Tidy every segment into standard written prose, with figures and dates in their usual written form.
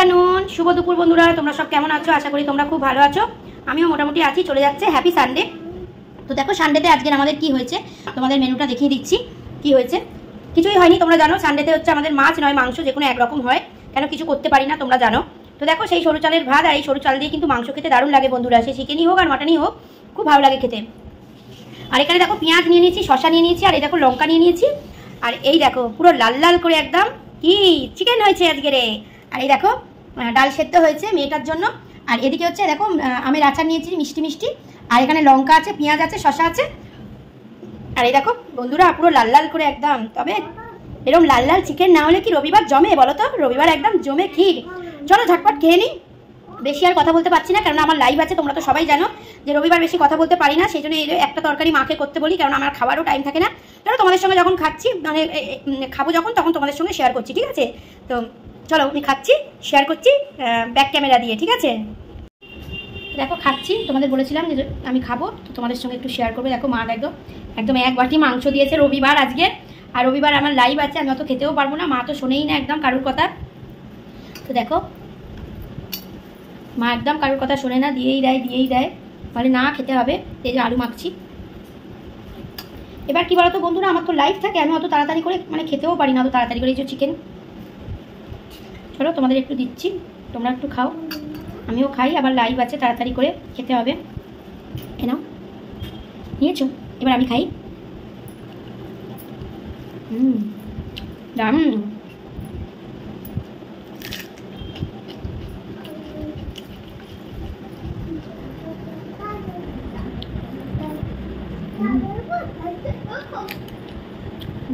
Afternoon, শুভ দুপুর বন্ধুরা। তোমরা সব কেমন আছো? আশা করি তোমরা খুব ভালো আছো। আমিও মোটামুটি আছি, চলে যাচ্ছে। Happy Sunday. তো দেখো সানডেতে আজকের আমাদের কি হয়েছে তোমাদের মেনুটা দেখিয়ে দিচ্ছি। কি হয়েছে? কিছুই হয়নি। তোমরা জানো সানডেতে হচ্ছে আমাদের মাছ নয় মাংস, যে কোনো একরকম হয়, কেন কিছু করতে পারি না, তোমরা জানো। তো দেখো সেই সরু চালের ভাত, আর এই সরু চাল দিয়ে কিন্তু মাংস খেতে দারুণ লাগে বন্ধুরা। সে চিকেনই হোক আর মাটনই হোক, খুব ভালো লাগে খেতে। আর এখানে দেখো পেঁয়াজ নিয়ে নিয়েছি, শশা নিয়ে নিয়েছি, আর এই দেখো লঙ্কা নিয়ে নিয়েছি। আর এই দেখো পুরো লাল লাল করে একদম কি চিকেন হয়েছে আজকে রে। আর এই দেখো ডাল সেদ্ধ হয়েছে মেয়েটার জন্য। আর এদিকে হচ্ছে দেখো আমের আচার নিয়েছি মিষ্টি মিষ্টি। আর এখানে লঙ্কা আছে, পেঁয়াজ আছে, শশা আছে। আর এই দেখো বন্ধুরা পুরো লাল লাল করে একদম। তবে এরকম লাল লাল চিকেন না হলে কি রবিবার জমে বলো তো? রবিবার একদম জমে ক্ষীর। চলো ঝটপট খেয়ে নিই। বেশি আর কথা বলতে পারছি না, কারণ আমার লাইভ আছে। তোমরা তো সবাই জানো যে রবিবার বেশি কথা বলতে পারি না, সেই জন্য একটা তরকারি মাকে করতে বলি, কারণ আমার খাওয়ারও টাইম থাকে না। ধরো তোমাদের সঙ্গে যখন খাচ্ছি, মানে খাবো যখন, তখন তোমাদের সঙ্গে শেয়ার করছি, ঠিক আছে? তো চলো আমি খাচ্ছি, শেয়ার করছি ব্যাক ক্যামেরা দিয়ে, ঠিক আছে? দেখো খাচ্ছি, তোমাদের বলেছিলাম যে আমি খাবো, তো তোমাদের সঙ্গে একটু শেয়ার করবো। দেখো মা একদম একদম এক বাটি মাংস দিয়েছে, রবিবার আজকে। আর রবিবার আমার লাইভ আছে, আমি অত খেতেও পারবো না, মা তো শোনেই না একদম কারুর কথা। তো দেখো মা একদম কারোর কথা শোনে না, দিয়েই দেয়, বলে না খেতে হবে। এই যে আলু মাখছি। এবার কি বলতো বন্ধুরা, আমার তো লাইভ থাকে, আমি অত তাড়াতাড়ি করে মানে খেতেও পারি না অত তাড়াতাড়ি করে। এই যে চিকেন, চলো তোমাদের একটু দিচ্ছি, তোমরা একটু খাও, আমিও খাই। আবার লাইভ আছে, তাড়াতাড়ি করে খেতে হবে। এ নাও, নিয়েছো? এবার আমি খাই। দারুণ।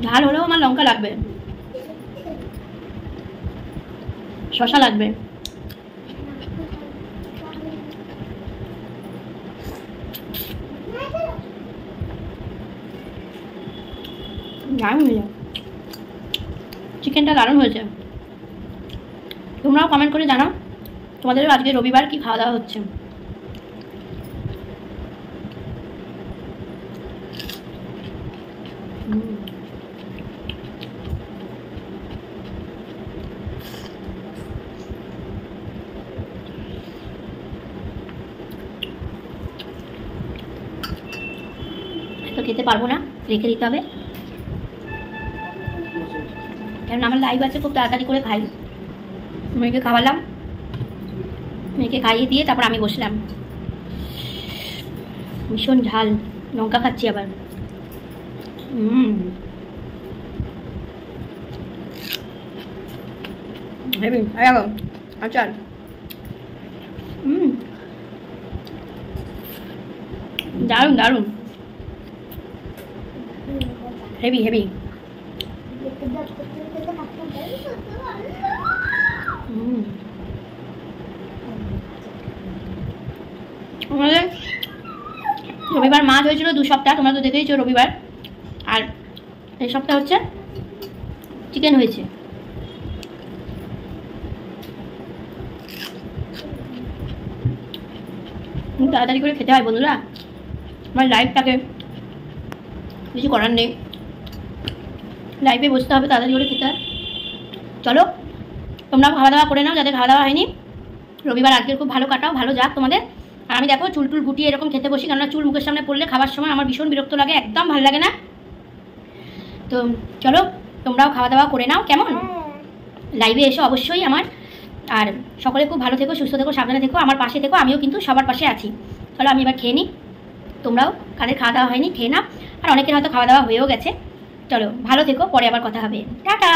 ঝাল হলেও আমার লঙ্কা লাগবে, শশা লাগবে। দারুণ হয়েছে, চিকেনটা দারুণ হয়েছে। তোমরাও কমেন্ট করে জানাও তোমাদেরও আজকে রবিবার কি খাওয়া দাওয়া হচ্ছে। তো খেতে পারবো না, রেখে দিতে হবে, কারণ আমার লাইভ আছে। খুব তাড়াতাড়ি করে খাই। মেয়েকে খাওয়ালাম, মেয়েকে খাইয়ে দিয়ে তারপর আমি বসলাম। ভীষণ ঝাল, লঙ্কা খাচ্ছি আবার। হেবি আচার। দারুণ দারুণ, হেভি হেভি। আমাদের রবিবার মাছ হয়েছিল 2 সপ্তাহ, তোমরা তো দেখেইছো রবিবার। আর এই সপ্তাহ হচ্ছে চিকেন হয়েছে। তাড়াতাড়ি করে খেতে হয় বন্ধুরা, আমার লাইভ থাকে, কিছু করার নেই, লাইভে বসতে হবে, তাড়াতাড়ি করে খেতে হয়। চলো তোমরা খাওয়া দাওয়া করে নাও, যাদের খাওয়া দাওয়া হয়নি। রবিবার আজকের খুব ভালো কাটাও, ভালো যাক তোমাদের। আর আমি দেখো চুল টুল গুটিয়ে এরকম খেতে বসি, কেননা চুল মুখের সামনে পড়লে খাবার সময় আমার ভীষণ বিরক্ত লাগে, একদম ভালো লাগে না। তো চলো তোমরাও খাওয়া দাওয়া করে নাও, কেমন? লাইভে এসো অবশ্যই আমার। আর সকলে খুব ভালো থেকো, সুস্থ থেকো, সাবধানে থেকো, আমার পাশে থেকো, আমিও কিন্তু সবার পাশে আছি। চলো আমি এবার খেয়ে নিই, তোমরাও কাদের খাওয়া দাওয়া হয়নি খেয়ে নাও। আর অনেকের হয়তো খাওয়া দাওয়া হয়েও গেছে। চলো ভালো থেকো, পরে আবার কথা হবে, টাটা।